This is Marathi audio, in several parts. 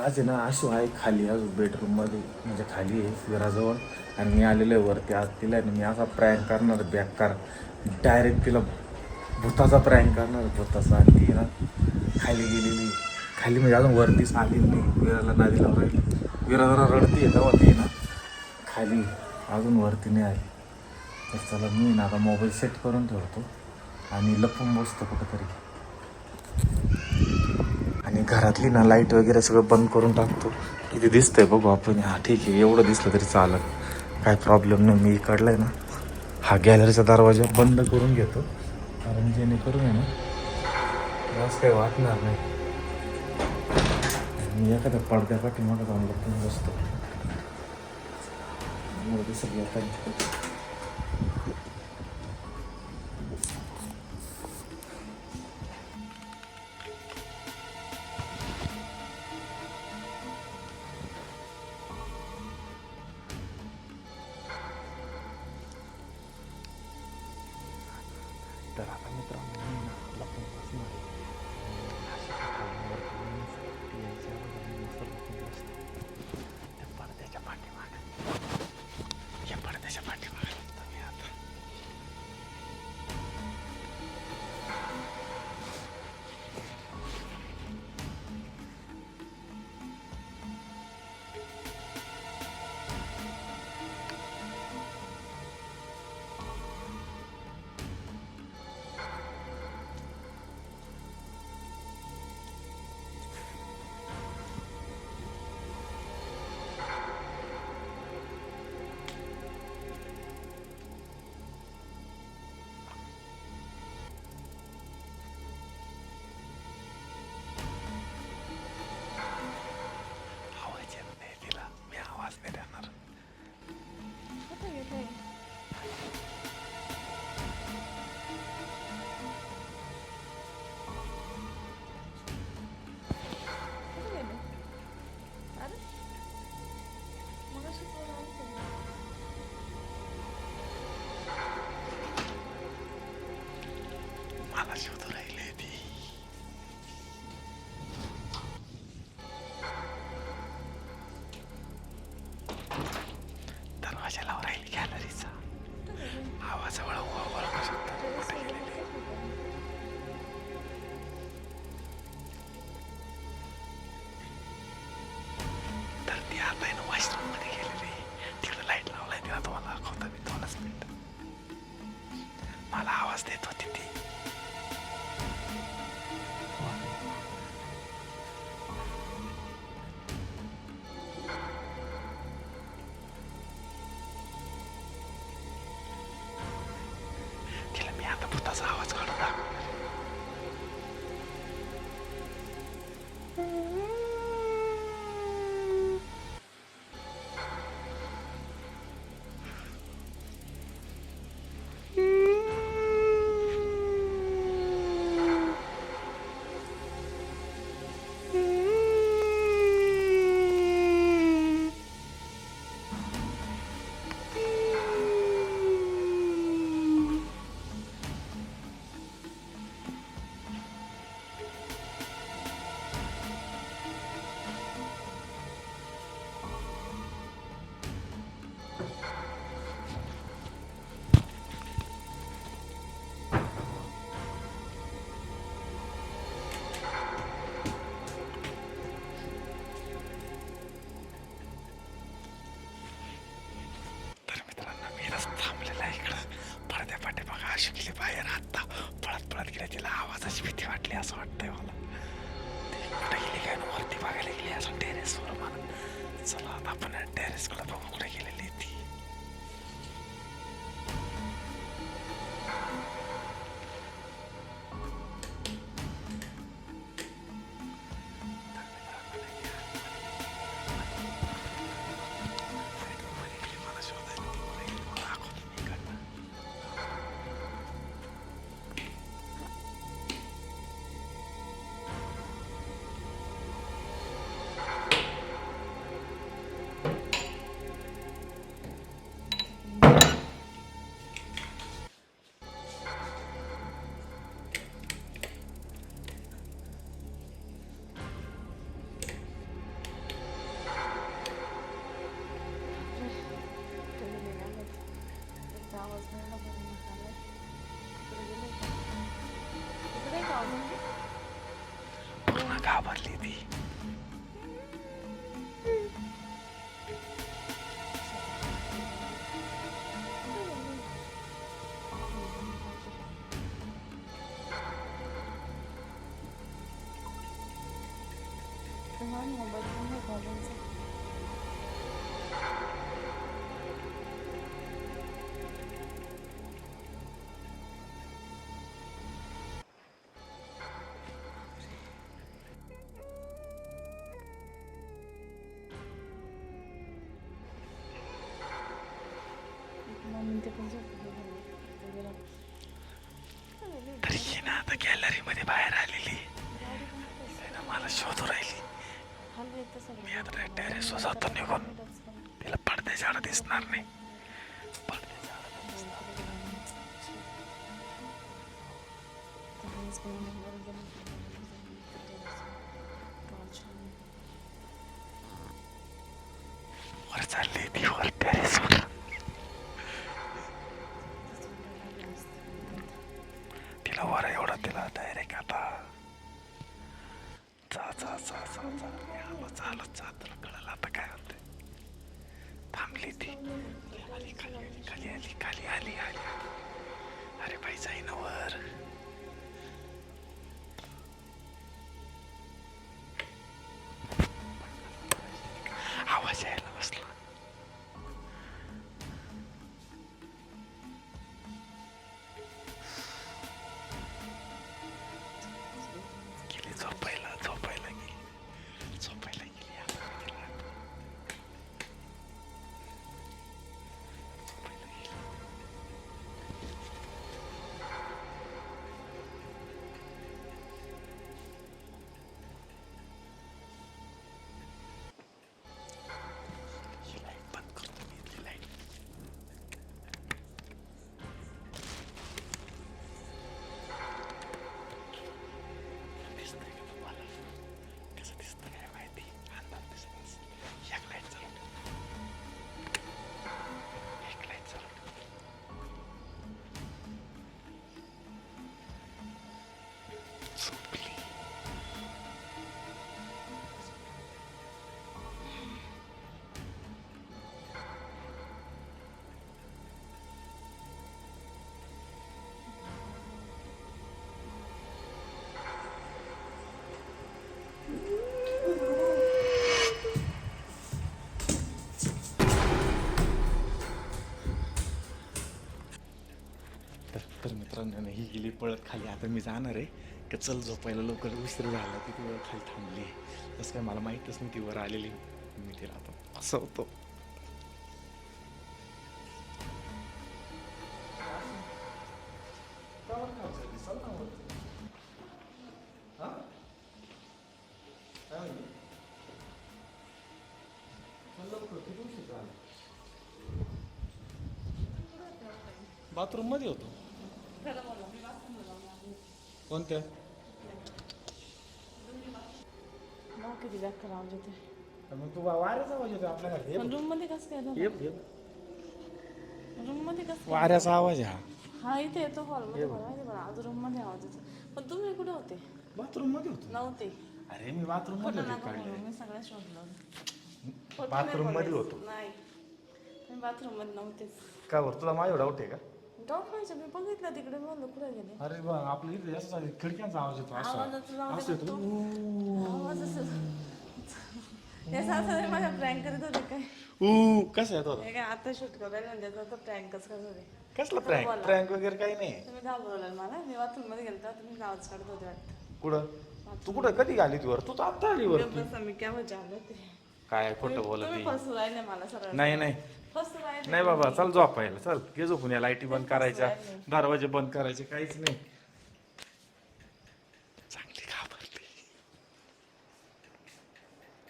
आज आहे ना आशू आहे खाली अजून बेडरूममध्ये, म्हणजे खाली आहे घराजवळ. आणि मी आलेलो आहे वरती. आज तिला आहे ना मी असा प्रँक करणार बेकार, डायरेक्ट तिला भूताचा प्रँक करणार भूताचा. आणि ती ना खाली गेलेली, खाली म्हणजे अजून वरतीच आली नाही. विराला नादी लावून राहिली, विरा जरा रडती आहे तेव्हा ती ना खाली अजून वरती नाही आली. तर चला मी ना आता मोबाईल सेट करून ठेवतो आणि लपून बसतो कुठंतरी. आणि घरातली ना लाईट वगैरे सगळं बंद करून टाकतो. किती दिसतंय बघू आपण. हां ठीक आहे, एवढं दिसलं तरी चालेल, काय प्रॉब्लेम नाही. मी इकडलं आहे ना हा गॅलरीचा दरवाजा बंद करून घेतो, कारण जेणेकरून आहे ना जास्त काही वाटणार नाही. मी एखाद्या पडद्यापाठी मोठा जाऊन लपून बसतो. दिसत येतात. तर आता मित्रांनो मी ना लपून बसणार आहे. अशा खाली यायच्या मस्त लपून बसतो त्या पडद्याच्या पाठीमागे. या पडद्याच्या पाठीमागे लपतो मी आता. आवाज येत नाही तिला, मी आवाज नाही देणार. मला शोधून राहिले ती. दरवाजा लावून राहील गॅलरीचा. आवाज ओळखू शकतो कुठे गेलेली. तर ती आता आहे ना वॉशरूम मध्ये गेलेली. तिकडे लाईट लावलाय तिला, तुम्हाला दाखवता मी 2 मिनिट. मला आवाज देत होती ती. तिला मी आता भूताचा आवाज काढून दाखवणार. थांबलेला इकडं पडद्या पाठी बघा. अशी गेली बाहेर, आता पळत पळत गेली. तिला आवाजाची भीती वाटली असं वाटतंय मला. ती कुठे गेली काय, वरती बघायला गेली असं टेरेसवर. मला चला आता आपण टेरेसकडे बघू कुठे गेलेली ती. मोबाईल पण नाही घालायचा. मम्मी ते पण झोपले तरी ये ना आता गॅलरी मध्ये बाहेर आलेली मला शोधू राहिली. मी आता टेरेसवर जातो निघून. तिला पडदे झाड दिसणार नाही. वर चालली ती वर टेरेसवर. तिला वर एवढा तिला डायरेक्ट आता चालत तुला कळलं आता काय होते. थांबली ती खाली आली. अरे बाई जाईन वर. आवाज यायला बसला. गेली झोपायला गेली आता तिला. बंद करतो मी इथली लाईट. दिसतंय का तुम्हाला? कसं दिसतं काय माहिती? अंधार दिसत असेल. एक लाईट चालू झोपली. तर मित्रांनो ही गेली पळत खाली. आता मी जाणार आहे का चल झोपायला लवकर उशीर झाला. ती वर खाली थांबली. तसं काय मला माहीतच नाही ती वर आलेली. मी तिला आता असं होतो. बाथरूम मध्ये होतो. कोणत्या? किती व्याख्या आवाज येते. मग तू वाऱ्याचा आवाज येतो आपल्या घरात. रूम मध्ये कसं काय रूम मध्ये कसं वाऱ्याचा आवाज आहे हा. हा इथे येतो हॉलमध्ये बघा. आज रूम मध्ये आवाज येतो. पण तुम्ही कुठे होते? बाथरूम मध्ये होतो. नव्हते. अरे मी बाथरूम मध्ये मी सगळ्या शोधलं. बाथरूम मध्ये होतो. नाही तुम्ही बाथरूम मध्ये नव्हतेच. का बरं तुला माझ्या डाऊट आहे का? डाऊट व्हायचं. मी बघितलं तिकडे म्हणलं कुठे गेले. अरे बा आपल्या इथे असं झालं खिडक्यांचा आवाज येतो. आवाज असं माझ्या प्रँक करीत होते काय. कसं येतो काय आता शूट करायला म्हणजे प्रँकच करत होते. कसलं प्रँक वगैरे काही नाही. तुम्ही घाबरवलं मला. मी बाथरूम मध्ये गेलो तेव्हा तुम्ही आवाज काढत होते वाटतं. कुठं तू कुठं कधी आली ती वर? तू तर आता आली वर. मी काय म्हणजे आले होते. काय खोटं बोलत तुम्ही फसू राहिले मला सरळ. नाही फसू राहिले. नाही बाबा चल झोपायला. चल घे झोपून. या लाईटी बंद करायच्या, दरवाजे बंद करायचे, काहीच नाही. चांगली घाबरली.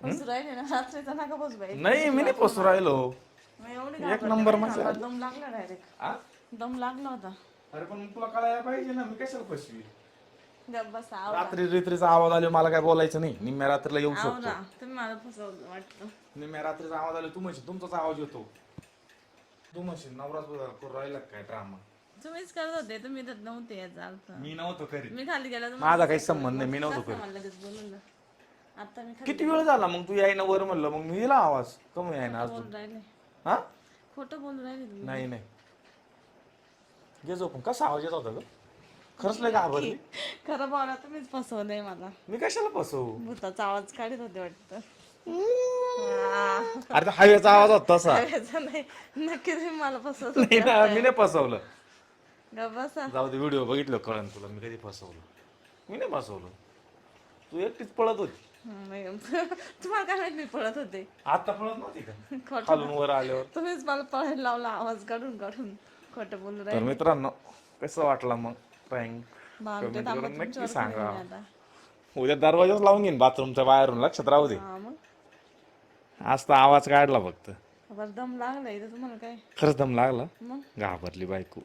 फसू राहिले ना रात्रीचा नका फसू बाई. नाही मी नाही फसू राहिलो. एवढी एक नंबर मजा. दम लागला डायरेक्ट. दम लागला होता. अरे पण तुला कळायला पाहिजे ना मी कशाला फसवी. बस रात्रीचा आवाज आलो मला काय बोलायचं नाही. निम्म्या रात्रीला येऊ शकतो. तुम्ही मला फसवलं वाटतं. निम्म्या रात्रीचा आवाज आलो तू म्हणशील तुमचाच आवाज येतो. तू म्हणशील नवराच करू राहिला काय ड्रामा. तुम्हीच करत होते. तुम्ही तर नव्हते याचा अर्थ. मी नव्हतो करीत. मी खाली गेला माझा काही संबंध नाही. मी नव्हतो करीत. आता मी किती वेळ झाला मग तू यायना वर म्हणलं मग मी दिला आवाज. कमी आहे ना अजून. राहिले. हा खोटं बोलून राहिले तुम्ही. नाही घे झोपून. कसा आवाज येत होता ग? खरंच लय घाबरली. खरं बोला तुम्हीच फसवलंय मला. मी कशाला फसवू? भूताचा आवाज काढत होते वाटतं. अरे हवेचा आवाज होता तसा. हवेचा नाही, नक्की तुम्ही मला फसवत नाही होते. ना, मी नाही फसवलं. ग बसा. जाऊ दे, व्हिडिओ बघितलं कळण तुला मी कधी फसवलं. मी नाही फसवलं, तू एकटीच पळत होती. नाही, तुम्हाला काय माहित मी पळत होते. आता पळत नव्हती का खोटं खालून वर आल्यावर? तुम्हीच मला पळायला लावला आवाज काढून काढून. खोटं बोलू तर राहिले. मित्रांनो, कसं वाटलं मग प्रँक? भामटे कमेंट थांबा, करून नक्की तुमच्यावर सांगा. कोणी नाही आता. उद्या दरवाजाच लावून घेईन बाथरूमच्या बाहेरून, लक्षात राहू दे. हा मग आज तर आवाज काढला फक्त. बरं दम लागलाय इथं तुम्हाला काय खरंच दम लागला. मग घाबरली बायको.